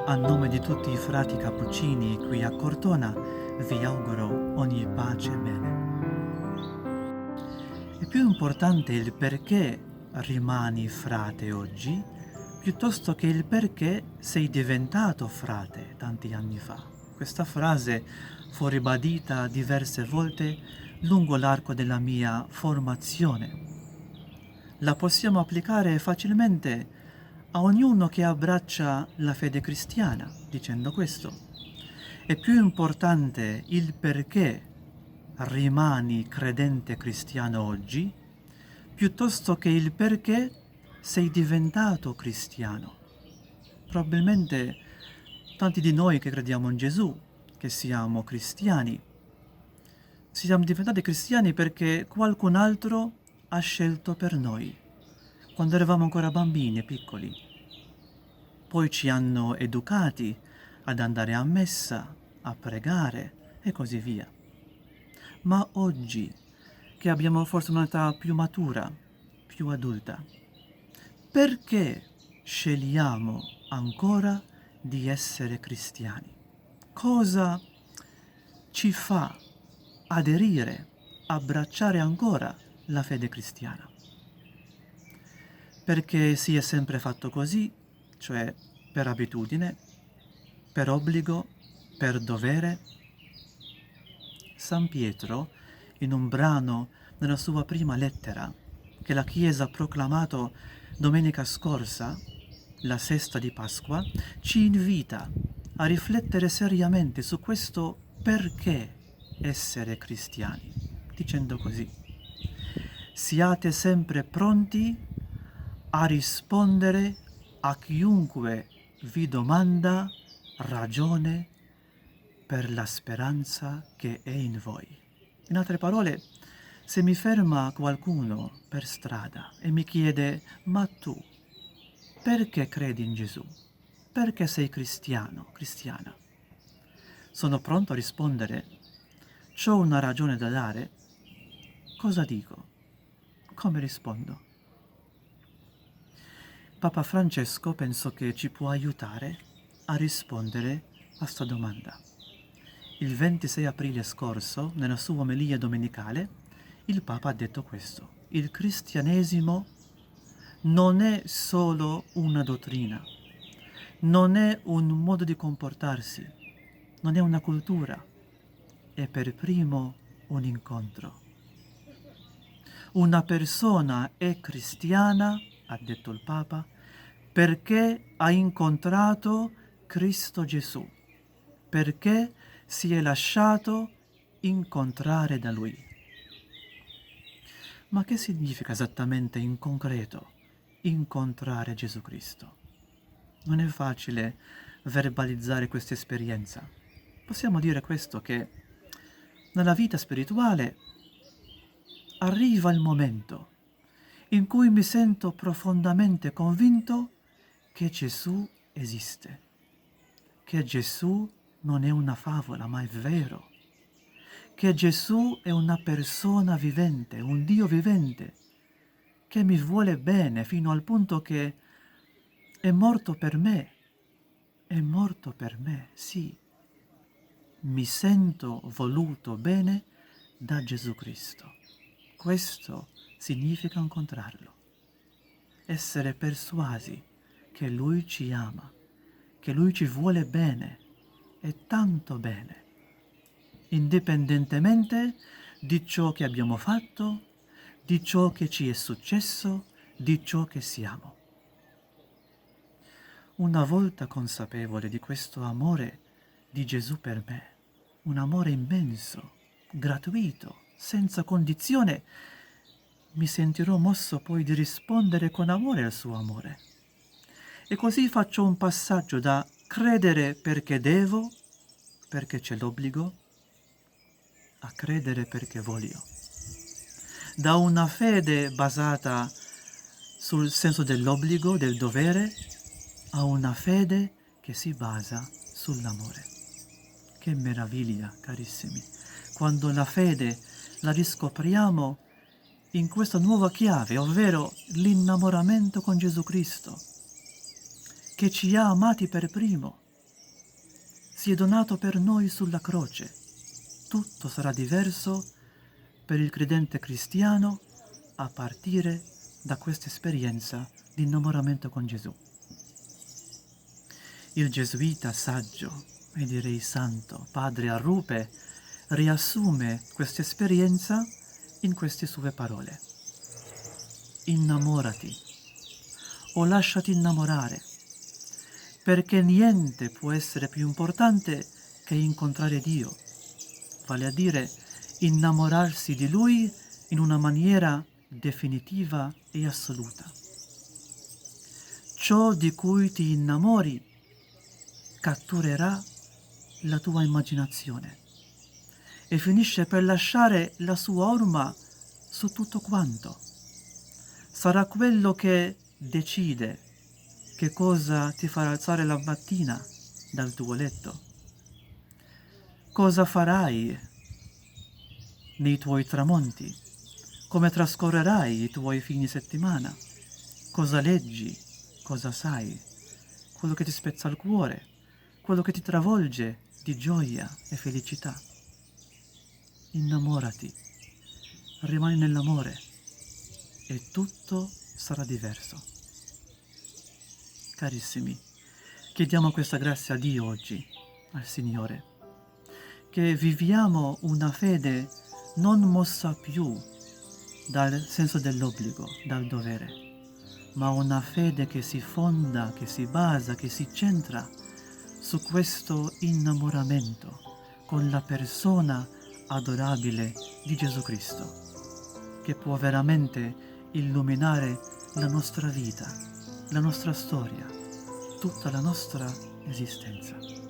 A nome di tutti i frati cappuccini qui a Cortona, vi auguro ogni pace e bene. È più importante il perché rimani frate oggi, piuttosto che il perché sei diventato frate tanti anni fa. Questa frase fu ribadita diverse volte lungo l'arco della mia formazione. La possiamo applicare facilmente a ognuno che abbraccia la fede cristiana, dicendo questo. È più importante il perché rimani credente cristiano oggi, piuttosto che il perché sei diventato cristiano. Probabilmente tanti di noi che crediamo in Gesù, che siamo cristiani, siamo diventati cristiani perché qualcun altro ha scelto per noi, quando eravamo ancora bambini e piccoli. Poi ci hanno educati ad andare a messa, a pregare e così via. Ma oggi, che abbiamo forse un'età più matura, più adulta, perché scegliamo ancora di essere cristiani? Cosa ci fa aderire, abbracciare ancora la fede cristiana? Perché si è sempre fatto così, cioè per abitudine, per obbligo, per dovere? San Pietro, in un brano nella sua prima lettera, che la Chiesa ha proclamato domenica scorsa, la sesta di Pasqua, ci invita a riflettere seriamente su questo perché essere cristiani, dicendo così: siate sempre pronti a rispondere a chiunque vi domanda ragione per la speranza che è in voi. In altre parole, se mi ferma qualcuno per strada e mi chiede: ma tu perché credi in Gesù? Perché sei cristiano, cristiana? Sono pronto a rispondere: c'ho una ragione da dare? Cosa dico? Come rispondo? Papa Francesco penso che ci può aiutare a rispondere a questa domanda. Il 26 aprile scorso, nella sua omelia domenicale, il Papa ha detto questo: il cristianesimo non è solo una dottrina, non è un modo di comportarsi, non è una cultura, è per primo un incontro. Una persona è cristiana, ha detto il Papa, perché ha incontrato Cristo Gesù, perché si è lasciato incontrare da Lui. Ma che significa esattamente in concreto incontrare Gesù Cristo? Non è facile verbalizzare questa esperienza. Possiamo dire questo, che nella vita spirituale arriva il momento in cui mi sento profondamente convinto che Gesù esiste, che Gesù non è una favola, ma è vero, che Gesù è una persona vivente, un Dio vivente, che mi vuole bene fino al punto che è morto per me, sì. Mi sento voluto bene da Gesù Cristo. Questo significa incontrarlo, essere persuasi che Lui ci ama, che Lui ci vuole bene, e tanto bene, indipendentemente di ciò che abbiamo fatto, di ciò che ci è successo, di ciò che siamo. Una volta consapevole di questo amore di Gesù per me, un amore immenso, gratuito, senza condizione, mi sentirò mosso poi di rispondere con amore al suo amore. E così faccio un passaggio da credere perché devo, perché c'è l'obbligo, a credere perché voglio. Da una fede basata sul senso dell'obbligo, del dovere, a una fede che si basa sull'amore. Che meraviglia, carissimi, quando la fede la riscopriamo in questa nuova chiave, ovvero l'innamoramento con Gesù Cristo, che ci ha amati per primo, si è donato per noi sulla croce. Tutto sarà diverso per il credente cristiano a partire da questa esperienza di innamoramento con Gesù. Il gesuita saggio, e direi santo, padre Arrupe, riassume questa esperienza in queste sue parole. Innamorati o lasciati innamorare, perché niente può essere più importante che incontrare Dio, vale a dire innamorarsi di Lui in una maniera definitiva e assoluta. Ciò di cui ti innamori catturerà la tua immaginazione e finisce per lasciare la sua orma su tutto quanto. Sarà quello che decide che cosa ti farà alzare la mattina dal tuo letto, cosa farai nei tuoi tramonti, come trascorrerai i tuoi fine settimana, cosa leggi, cosa sai, quello che ti spezza il cuore, quello che ti travolge di gioia e felicità. Innamorati, rimani nell'amore e tutto sarà diverso. Carissimi, chiediamo questa grazia a Dio oggi, al Signore, che viviamo una fede non mossa più dal senso dell'obbligo, dal dovere, ma una fede che si fonda, che si basa, che si centra su questo innamoramento con la persona adorabile di Gesù Cristo, che può veramente illuminare la nostra vita, la nostra storia, tutta la nostra esistenza.